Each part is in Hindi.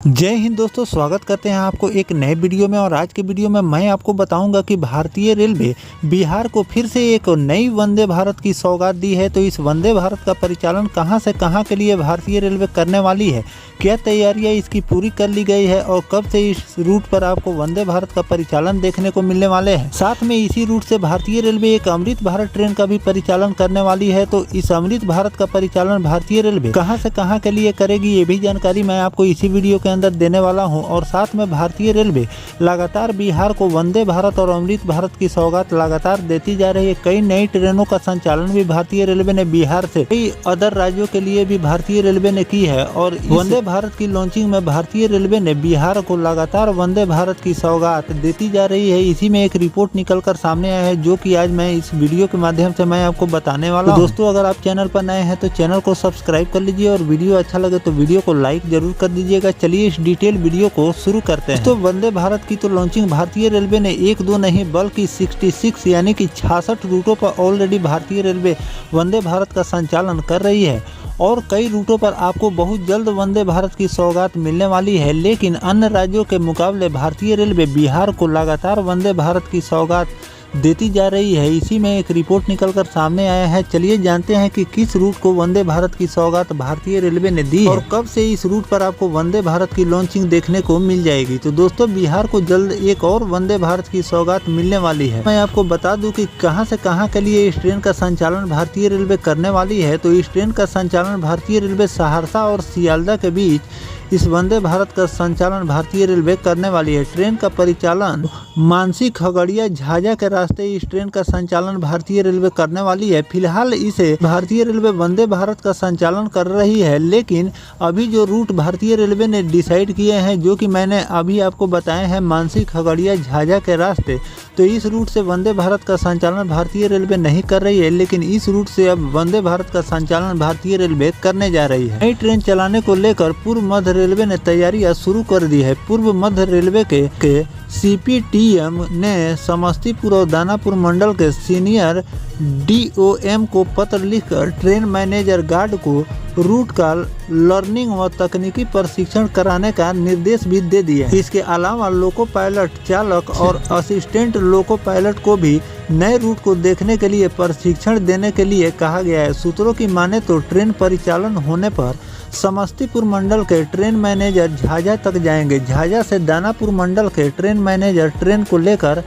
जय हिंद दोस्तों, स्वागत करते हैं आपको एक नए वीडियो में। और आज के वीडियो में मैं आपको बताऊंगा कि भारतीय रेलवे बिहार को फिर से एक नई वंदे भारत की सौगात दी है। तो इस वंदे भारत का परिचालन कहां से कहां के लिए भारतीय रेलवे करने वाली है, क्या तैयारियां इसकी पूरी कर ली गई है और कब से इस रूट पर आपको वंदे भारत का परिचालन देखने को मिलने वाले हैं। साथ में इसी रूट से भारतीय रेलवे एक अमृत भारत ट्रेन का भी परिचालन करने वाली है। तो इस अमृत भारत का परिचालन भारतीय रेलवे कहां से कहां के लिए करेगी, ये भी जानकारी मैं आपको इसी वीडियो के अंदर देने वाला हूं। और साथ में भारतीय रेलवे लगातार बिहार को वंदे भारत और अमृत भारत की सौगात लगातार देती जा रही है। कई नई ट्रेनों का संचालन भी भारतीय रेलवे ने बिहार से कई अदर राज्यों के लिए भी भारतीय रेलवे ने की है। और वंदे भारत की लॉन्चिंग में भारतीय रेलवे ने बिहार को लगातार वंदे भारत की सौगात देती जा रही है। इसी में एक रिपोर्ट निकल कर सामने आया है, जो कि आज मैं इस वीडियो के माध्यम से मैं आपको बताने वाला हूं। दोस्तों, अगर आप चैनल पर नए हैं तो चैनल को सब्सक्राइब कर लीजिए और वीडियो अच्छा लगे तो वीडियो को लाइक जरूर कर दीजिएगा। चलिए इस डिटेल वीडियो को शुरू करते हैं। तो वंदे भारत की तो लॉन्चिंग भारतीय रेलवे ने एक दो नहीं बल्कि 66 यानी कि 66 रूटों पर ऑलरेडी भारतीय रेलवे वंदे भारत का संचालन कर रही है। और कई रूटों पर आपको बहुत जल्द वंदे भारत की सौगात मिलने वाली है। लेकिन अन्य राज्यों के मुकाबले भारतीय रेलवे बिहार को लगातार वंदे भारत की सौगात देती जा रही है। इसी में एक रिपोर्ट निकलकर सामने आया है। चलिए जानते हैं कि किस रूट को वंदे भारत की सौगात भारतीय रेलवे ने दी है और कब से इस रूट पर आपको वंदे भारत की लॉन्चिंग देखने को मिल जाएगी। तो दोस्तों, बिहार को जल्द एक और वंदे भारत की सौगात मिलने वाली है। मैं आपको बता दूं कि कहां से कहां के लिए इस ट्रेन का संचालन भारतीय रेलवे करने वाली है। तो इस ट्रेन का संचालन भारतीय रेलवे सहरसा और सियालदह के बीच इस वंदे भारत का संचालन भारतीय रेलवे करने वाली है। ट्रेन का परिचालन मानसी, खगड़िया, झाझा के रास्ते इस ट्रेन का संचालन भारतीय रेलवे करने वाली है। फिलहाल इसे भारतीय रेलवे वंदे भारत का संचालन कर रही है। लेकिन अभी जो रूट भारतीय रेलवे ने डिसाइड किए हैं, जो कि मैंने अभी आपको बताए हैं, मानसी, खगड़िया, झाझा के रास्ते, तो इस रूट से वंदे भारत का संचालन भारतीय रेलवे नहीं कर रही है। लेकिन इस रूट से अब वंदे भारत का संचालन भारतीय रेलवे करने जा रही है। नई ट्रेन चलाने को लेकर पूर्व मध्य रेलवे ने तैयारियां शुरू कर दी है। पूर्व मध्य रेलवे के CPTM ने समस्तीपुर और दानापुर मंडल के सीनियर DOM को पत्र लिखकर ट्रेन मैनेजर गार्ड को रूट का लर्निंग व तकनीकी प्रशिक्षण कराने का निर्देश भी दे दिया है। इसके अलावा लोको पायलट, चालक और असिस्टेंट लोको पायलट को भी नए रूट को देखने के लिए प्रशिक्षण देने के लिए कहा गया है। सूत्रों की माने तो ट्रेन परिचालन होने पर समस्तीपुर मंडल के ट्रेन मैनेजर झाझा तक जाएंगे। झाझा से दानापुर मंडल के ट्रेन मैनेजर ट्रेन को लेकर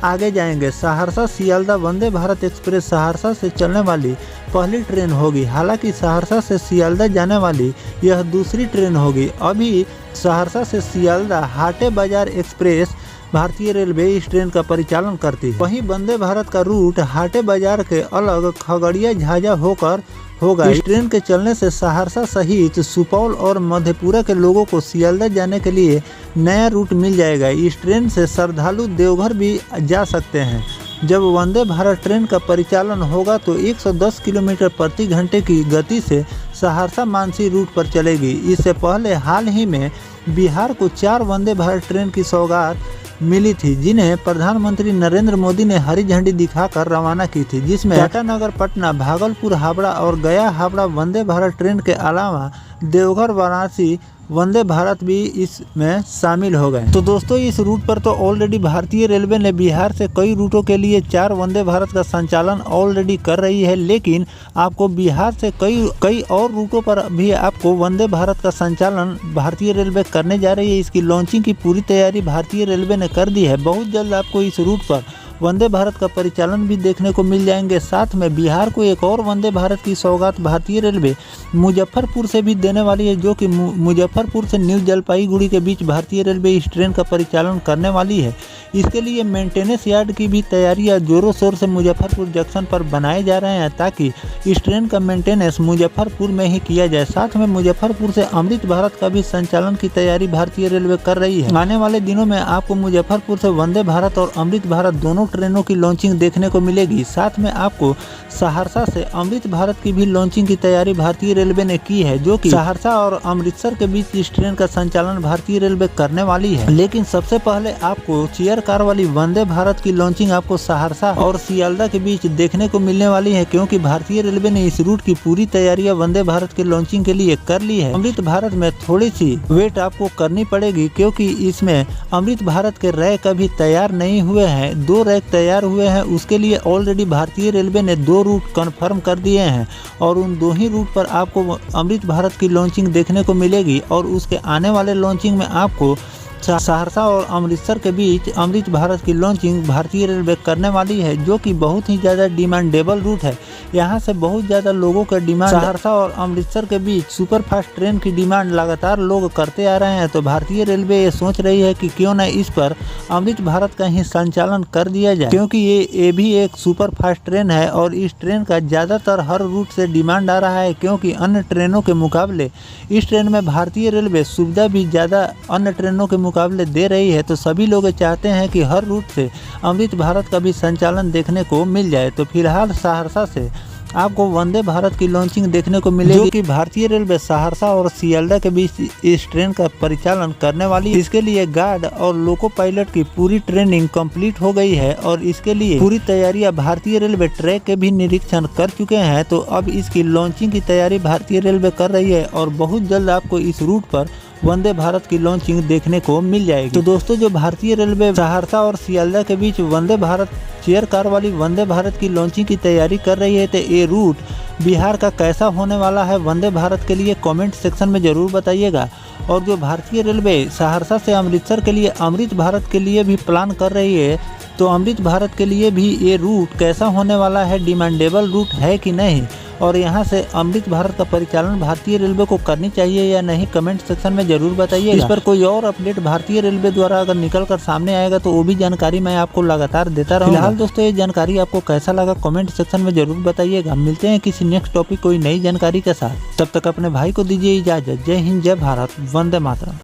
आगे जाएंगे। सहरसा सियालदह वंदे भारत एक्सप्रेस सहरसा से चलने वाली पहली ट्रेन होगी। हालांकि सहरसा से सियालदह जाने वाली यह दूसरी ट्रेन होगी। अभी सहरसा से सियालदह हाटे बाजार एक्सप्रेस भारतीय रेलवे इस ट्रेन का परिचालन करती है। वहीं वंदे भारत का रूट हाटे बाजार के अलग खगड़िया, झाझा होकर होगा। इस ट्रेन के चलने से सहरसा सहित सुपौल और मधेपुरा के लोगों को सियालदह जाने के लिए नया रूट मिल जाएगा। इस ट्रेन से श्रद्धालु देवघर भी जा सकते हैं। जब वंदे भारत ट्रेन का परिचालन होगा तो 110 किलोमीटर प्रति घंटे की गति से सहरसा मानसी रूट पर चलेगी। इससे पहले हाल ही में बिहार को 4 वंदे भारत ट्रेन की सौगात मिली थी, जिन्हें प्रधानमंत्री नरेंद्र मोदी ने हरी झंडी दिखाकर रवाना की थी, जिसमें टाटानगर पटना, भागलपुर हावड़ा और गया हावड़ा वंदे भारत ट्रेन के अलावा देवघर वाराणसी वंदे भारत भी इसमें शामिल हो गए। तो दोस्तों, इस रूट पर तो ऑलरेडी भारतीय रेलवे ने बिहार से कई रूटों के लिए 4 वंदे भारत का संचालन ऑलरेडी कर रही है। लेकिन आपको बिहार से कई और रूटों पर भी आपको वंदे भारत का संचालन भारतीय रेलवे करने जा रही है। इसकी लॉन्चिंग की पूरी तैयारी भारतीय रेलवे ने कर दी है। बहुत जल्द आपको इस रूट पर वंदे भारत का परिचालन भी देखने को मिल जाएंगे। साथ में बिहार को एक और वंदे भारत की सौगात भारतीय रेलवे मुजफ्फरपुर से भी देने वाली है, जो कि मुजफ्फरपुर से न्यू जलपाईगुड़ी के बीच भारतीय रेलवे इस ट्रेन का परिचालन करने वाली है। इसके लिए मेंटेनेंस यार्ड की भी तैयारियां जोरों शोर से मुजफ्फरपुर जंक्शन पर बनाए जा रहे हैं, ताकि इस ट्रेन का मेंटेनेंस मुजफ्फरपुर में ही किया जाए। साथ में मुजफ्फरपुर से अमृत भारत का भी संचालन की तैयारी भारतीय रेलवे कर रही है। आने वाले दिनों में आपको मुजफ्फरपुर से वंदे भारत और अमृत भारत दोनों ट्रेनों की लॉन्चिंग देखने को मिलेगी। साथ में आपको सहरसा से अमृत भारत की भी लॉन्चिंग की तैयारी भारतीय रेलवे ने की है, जो कि सहरसा और अमृतसर के बीच इस ट्रेन का संचालन भारतीय रेलवे करने वाली है। लेकिन सबसे पहले आपको चेयर कार वाली वंदे भारत की लॉन्चिंग आपको सहरसा और सियालदा के बीच देखने को मिलने वाली है, क्योंकि भारतीय रेलवे ने इस रूट की पूरी तैयारियां वंदे भारत की लॉन्चिंग के लिए कर ली है। अमृत भारत में थोड़ी सी वेट आपको करनी पड़ेगी, क्योंकि इसमें अमृत भारत के रैक अभी तैयार नहीं हुए हैं। 2 रैक तैयार हुए हैं, उसके लिए ऑलरेडी भारतीय रेलवे ने 2 रूट कन्फर्म कर दिए हैं और उन 2 ही रूट पर आपको अमृत भारत की लॉन्चिंग देखने को मिलेगी। और उसके आने वाले लॉन्चिंग में आपको सहरसा और अमृतसर के बीच अमृत भारत की लॉन्चिंग भारतीय रेलवे करने वाली है, जो कि बहुत ही ज़्यादा डिमांडेबल रूट है। यहाँ से बहुत ज़्यादा लोगों का डिमांड, सहरसा और अमृतसर के बीच सुपरफास्ट ट्रेन की डिमांड लगातार लोग करते आ रहे हैं। तो भारतीय रेलवे ये सोच रही है कि क्यों न इस पर अमृत भारत का ही संचालन कर दिया जाए, क्योंकि ये भी एक सुपरफास्ट ट्रेन है और इस ट्रेन का ज़्यादातर हर रूट से डिमांड आ रहा है, क्योंकि अन्य ट्रेनों के मुकाबले इस ट्रेन में भारतीय रेलवे सुविधा भी ज़्यादा अन्य ट्रेनों के मुकाबले दे रही है। तो सभी लोग चाहते हैं कि हर रूट से अमृत भारत का भी संचालन देखने को मिल जाए। तो फिलहाल सहरसा से आपको वंदे भारत की लॉन्चिंग देखने को मिलेगी, जो कि भारतीय रेलवे सहरसा और सियालदा के बीच इस ट्रेन का परिचालन करने वाली है। इसके लिए गार्ड और लोको पायलट की पूरी ट्रेनिंग कंप्लीट हो गई है और इसके लिए पूरी तैयारियां भारतीय रेलवे ट्रैक के भी निरीक्षण कर चुके हैं। तो अब इसकी लॉन्चिंग की तैयारी भारतीय रेलवे कर रही है और बहुत जल्द आपको इस रूट पर वंदे भारत की लॉन्चिंग देखने को मिल जाएगी। तो दोस्तों, जो भारतीय रेलवे सहरसा और सियालदा के बीच वंदे भारत चेयर कार वाली वंदे भारत की लॉन्चिंग की तैयारी कर रही है, तो ये रूट बिहार का कैसा होने वाला है वंदे भारत के लिए कमेंट सेक्शन में ज़रूर बताइएगा। और जो भारतीय रेलवे सहरसा से अमृतसर के लिए अमृत भारत के लिए भी प्लान कर रही है, तो अमृत भारत के लिए भी ये रूट कैसा होने वाला है, डिमांडेबल रूट है कि नहीं, और यहाँ से अमृत भारत का परिचालन भारतीय रेलवे को करनी चाहिए या नहीं, कमेंट सेक्शन में जरूर बताइए। इस पर कोई और अपडेट भारतीय रेलवे द्वारा अगर निकल कर सामने आएगा तो वो भी जानकारी मैं आपको लगातार देता रहूँगा। फिलहाल दोस्तों, ये जानकारी आपको कैसा लगा कमेंट सेक्शन में जरूर बताइएगा। मिलते हैं किसी नेक्स्ट टॉपिक कोई नई जानकारी के साथ, तब तक अपने भाई को दीजिए इजाजत। जय हिंद, जय भारत, वंदे मातरम।